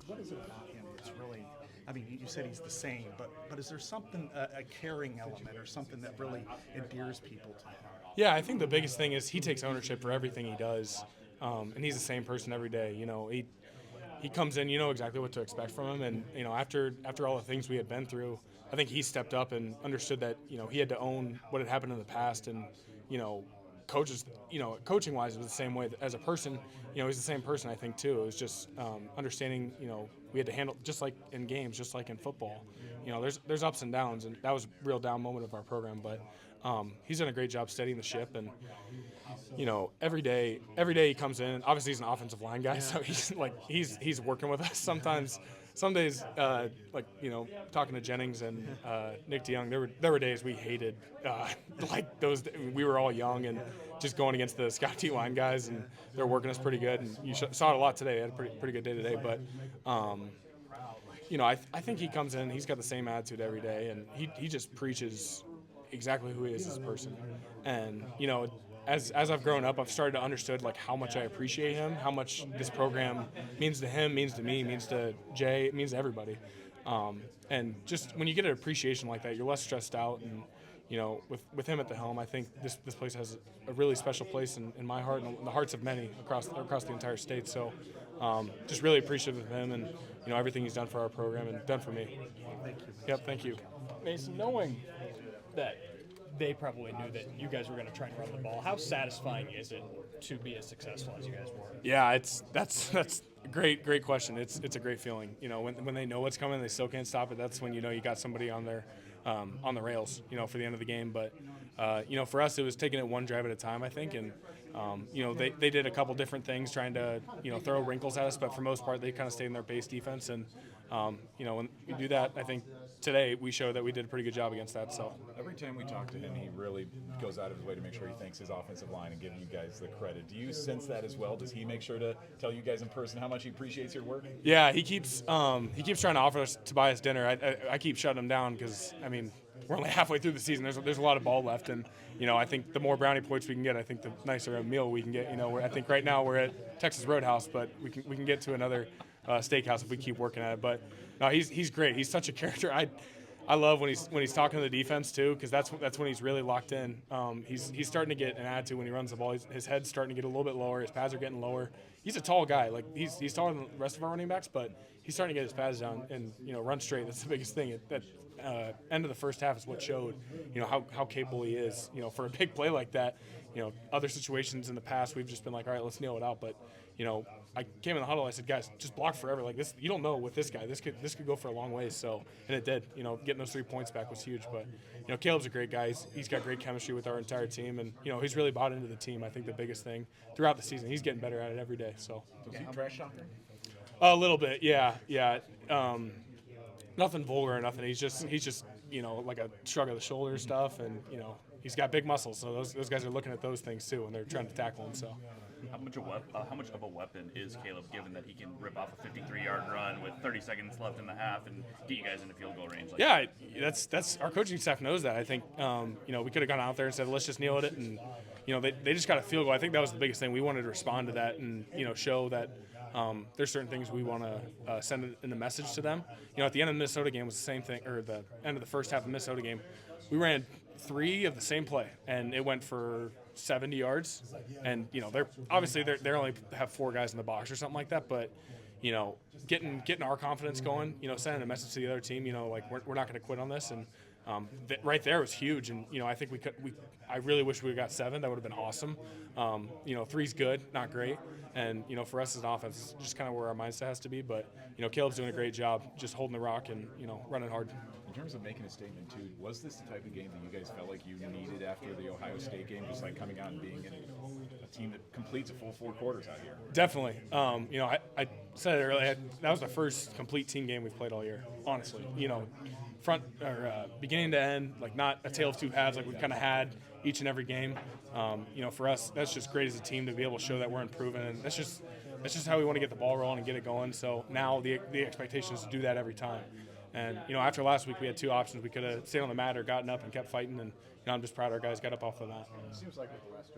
What is it about him that's really? I mean, you said he's the same, but is there something a caring element or something that really endears people to him? Yeah, I think the biggest thing is he takes ownership for everything he does, and he's the same person every day. He comes in, you know exactly what to expect from him, and after all the things we had been through, I think he stepped up and understood that he had to own what had happened in the past, and you know coaches, coaching wise, it was the same way as a person. He's the same person, I think, too. It was just understanding, we had to handle, just like in games, just like in football. There's ups and downs, and that was a real down moment of our program. But he's done a great job steadying the ship, and every day he comes in. Obviously, he's an offensive line guy, so he's working with us sometimes. Some days, talking to Jennings and Nick DeYoung, there were days we hated, like those. We were all young and just going against the Scott T line guys, and they're working us pretty good. And you saw it a lot today. They had a pretty good day today, but. I think he comes in. He's got the same attitude every day, and he just preaches exactly who he is as a person. And as I've grown up, I've started to understand like how much I appreciate him, how much this program means to him, means to me, means to Jay, it means to everybody. And just when you get an appreciation like that, you're less stressed out. And with him at the helm, I think this place has a really special place in my heart and the hearts of many across the entire state. So just really appreciative of him and everything he's done for our program and done for me. Thank you. Yep, thank you. Mason, knowing that they probably knew that you guys were going to try and run the ball, how satisfying is it to be as successful as you guys were? Yeah, that's a great question. It's a great feeling. When they know what's coming, they still can't stop it. That's when you got somebody on the rails, for the end of the game. But for us, it was taking it one drive at a time, I think, and they did a couple different things trying to throw wrinkles at us, but for most part, they kind of stayed in their base defense. And when we do that, I think today we showed that we did a pretty good job against that. So every time we talk to him, he really goes out of his way to make sure he thanks his offensive line and give you guys the credit. Do you sense that as well? Does he make sure to tell you guys in person how much he appreciates your work? Yeah, he keeps trying to offer us to buy us dinner. I keep shutting him down because we're only halfway through the season. There's a lot of ball left, and I think the more brownie points we can get, I think the nicer a meal we can get. I think right now we're at Texas Roadhouse, but we can get to another steakhouse if we keep working at it. But no, he's great. He's such a character. I love when he's talking to the defense too, because that's when he's really locked in. He's starting to get an attitude when he runs the ball. His head's starting to get a little bit lower. His pads are getting lower. He's a tall guy. Like he's taller than the rest of our running backs, but he's starting to get his pads down and run straight. That's the biggest thing. That end of the first half is what showed how capable he is. For a big play like that. Other situations in the past we've just been like, all right, let's nail it out. But I came in the huddle. I said, guys, just block forever. Like this, you don't know with this guy. This could go for a long ways. So, and it did. Getting those 3 points back was huge. But Caleb's a great guy. He's got great chemistry with our entire team, and he's really bought into the team. I think the biggest thing throughout the season, he's getting better at it every day. So, Does he trash talk him? a little bit, yeah. Nothing vulgar or nothing. He's just like a shrug of the shoulder stuff, and he's got big muscles. So those guys are looking at those things too, and they're trying to tackle him. So. How much of a weapon is Caleb, given that he can rip off a 53-yard run with 30 seconds left in the half and get you guys into field goal range? Yeah, that's our coaching staff knows that. I think we could have gone out there and said, let's just kneel at it, and they just got a field goal. I think that was the biggest thing. We wanted to respond to that and show that there's certain things we want to send in the message to them. At the end of the Minnesota game was the same thing, or the end of the first half of the Minnesota game, we ran 3 of the same play, and it went for 70 yards. And they're obviously they only have 4 guys in the box or something like that, but getting our confidence going, sending a message to the other team, like we're not going to quit on this. And right there was huge. And I think I really wish we got 7. That would have been awesome. 3's good, not great. And for us as an offense, it's just kind of where our mindset has to be. But Caleb's doing a great job just holding the rock and running hard. In terms of making a statement too, was this the type of game that you guys felt like you needed after the Ohio State game, just like coming out and being a team that completes a full 4 quarters out here? Definitely. I said it earlier. That was the first complete team game we've played all year. Honestly, front or beginning to end, like not a tale of two halves like we've kind of had each and every game. For us, that's just great as a team to be able to show that we're improving, and that's just how we want to get the ball rolling and get it going. So now the expectation is to do that every time. And after last week, we had 2 options. We could have stayed on the mat or gotten up and kept fighting. And I'm just proud our guys got up off the mat. It seems like with the last